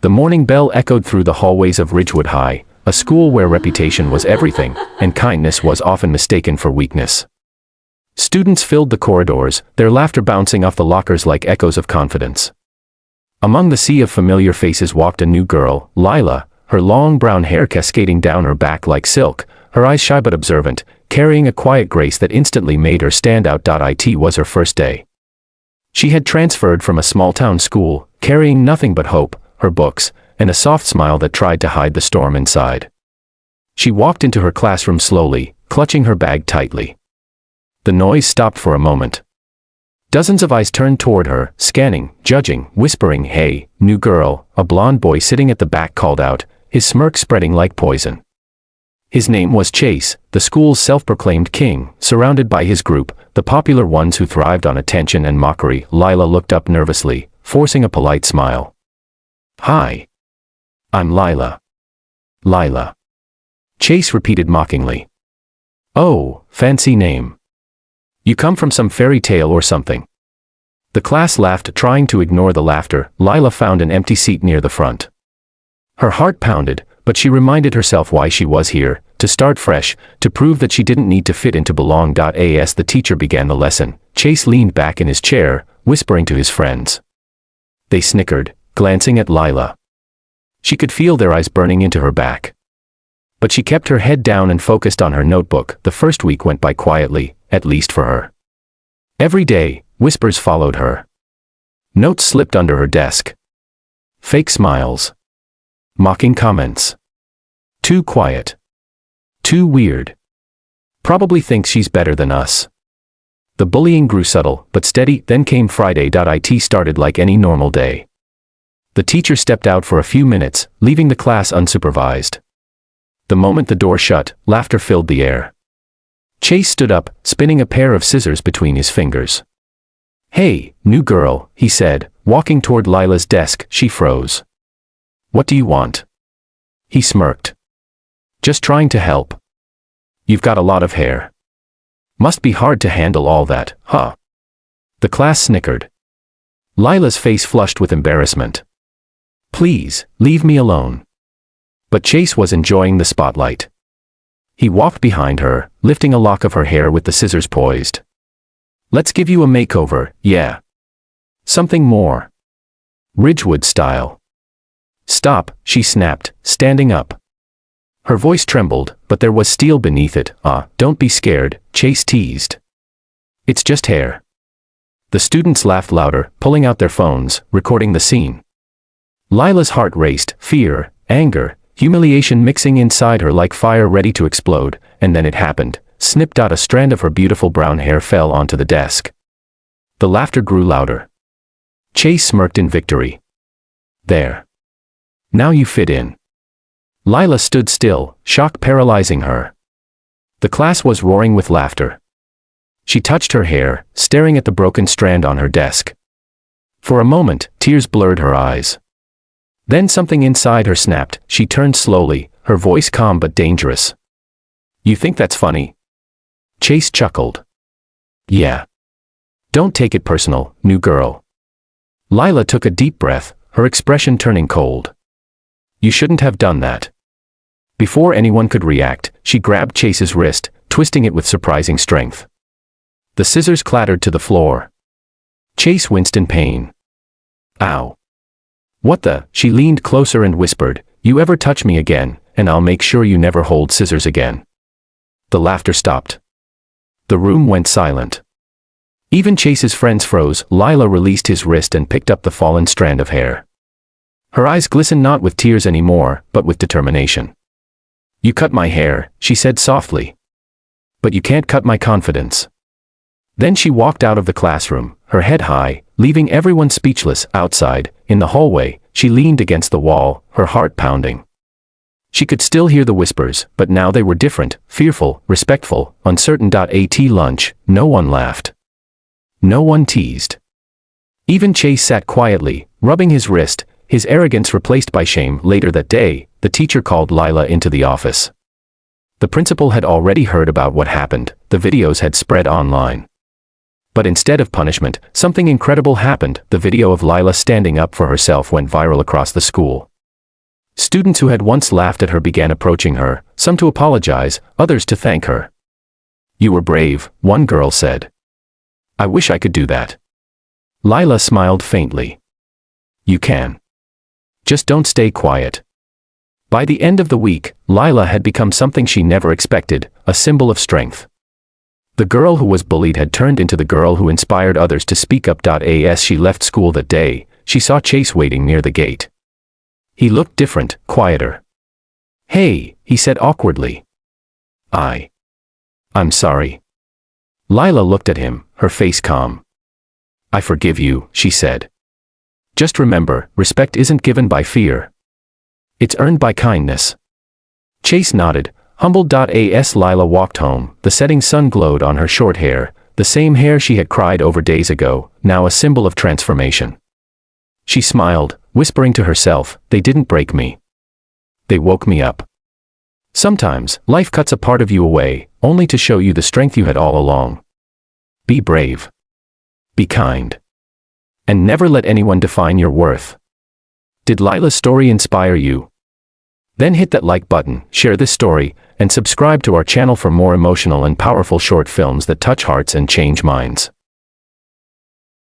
The morning bell echoed through the hallways of Ridgewood High, a school where reputation was everything, and kindness was often mistaken for weakness. Students filled the corridors, their laughter bouncing off the lockers like echoes of confidence. Among the sea of familiar faces walked a new girl, Lila, her long brown hair cascading down her back like silk, her eyes shy but observant, carrying a quiet grace that instantly made her stand out. It was her first day. She had transferred from a small-town school, carrying nothing but hope, her books, and a soft smile that tried to hide the storm inside. She walked into her classroom slowly, clutching her bag tightly. The noise stopped for a moment. Dozens of eyes turned toward her, scanning, judging, whispering, "Hey, new girl," a blond boy sitting at the back called out, his smirk spreading like poison. His name was Chase, the school's self-proclaimed king, surrounded by his group, the popular ones who thrived on attention and mockery. Lila looked up nervously, forcing a polite smile. "Hi. I'm Lila." "Lila." Chase repeated mockingly. "Oh, fancy name. You come from some fairy tale or something." The class laughed, trying to ignore the laughter. Lila found an empty seat near the front. Her heart pounded, but she reminded herself why she was here, to start fresh, to prove that she didn't need to fit in to belong. As the teacher began the lesson, Chase leaned back in his chair, whispering to his friends. They snickered, glancing at Lila. She could feel their eyes burning into her back. But she kept her head down and focused on her notebook. The first week went by quietly, at least for her. Every day, whispers followed her. Notes slipped under her desk. Fake smiles. Mocking comments. Too quiet. Too weird. Probably thinks she's better than us. The bullying grew subtle, but steady. Then came Friday. It started like any normal day. The teacher stepped out for a few minutes, leaving the class unsupervised. The moment the door shut, laughter filled the air. Chase stood up, spinning a pair of scissors between his fingers. "Hey, new girl," he said, walking toward Lila's desk. She froze. "What do you want?" He smirked. "Just trying to help. You've got a lot of hair. Must be hard to handle all that, huh?" The class snickered. Lila's face flushed with embarrassment. "Please, leave me alone." But Chase was enjoying the spotlight. He walked behind her, lifting a lock of her hair with the scissors poised. "Let's give you a makeover, yeah. Something more. Ridgewood style." "Stop," she snapped, standing up. Her voice trembled, but there was steel beneath it. Don't be scared," Chase teased. "It's just hair." The students laughed louder, pulling out their phones, recording the scene. Lila's heart raced, fear, anger, humiliation mixing inside her like fire ready to explode, and then it happened. Snipped out, a strand of her beautiful brown hair fell onto the desk. The laughter grew louder. Chase smirked in victory. "There. Now you fit in." Lila stood still, shock paralyzing her. The class was roaring with laughter. She touched her hair, staring at the broken strand on her desk. For a moment, tears blurred her eyes. Then something inside her snapped. She turned slowly, her voice calm but dangerous. "You think that's funny?" Chase chuckled. "Yeah. Don't take it personal, new girl." Lila took a deep breath, her expression turning cold. "You shouldn't have done that." Before anyone could react, she grabbed Chase's wrist, twisting it with surprising strength. The scissors clattered to the floor. Chase winced in pain. "Ow. What the?" She leaned closer and whispered, "You ever touch me again, and I'll make sure you never hold scissors again." The laughter stopped. The room went silent. Even Chase's friends froze. Lila released his wrist and picked up the fallen strand of hair. Her eyes glistened not with tears anymore, but with determination. "You cut my hair," she said softly. "But you can't cut my confidence." Then she walked out of the classroom, her head high, leaving everyone speechless. Outside, in the hallway, she leaned against the wall, her heart pounding. She could still hear the whispers, but now they were different, fearful, respectful, uncertain. At lunch, no one laughed. No one teased. Even Chase sat quietly, rubbing his wrist, his arrogance replaced by shame. Later that day, the teacher called Lila into the office. The principal had already heard about what happened. The videos had spread online. But instead of punishment, something incredible happened. The video of Lila standing up for herself went viral across the school. Students who had once laughed at her began approaching her, some to apologize, others to thank her. "You were brave," one girl said. "I wish I could do that." Lila smiled faintly. "You can. Just don't stay quiet." By the end of the week, Lila had become something she never expected, a symbol of strength. The girl who was bullied had turned into the girl who inspired others to speak up. As she left school that day, she saw Chase waiting near the gate. He looked different, quieter. "Hey," he said awkwardly. I'm sorry." Lila looked at him, her face calm. "I forgive you," she said. "Just remember, respect isn't given by fear. It's earned by kindness." Chase nodded, humbled. As Lila walked home, the setting sun glowed on her short hair, the same hair she had cried over days ago, now a symbol of transformation. She smiled, whispering to herself, "They didn't break me. They woke me up." Sometimes, life cuts a part of you away, only to show you the strength you had all along. Be brave. Be kind. And never let anyone define your worth. Did Lila's story inspire you? Then hit that like button, share this story, and subscribe to our channel for more emotional and powerful short films that touch hearts and change minds.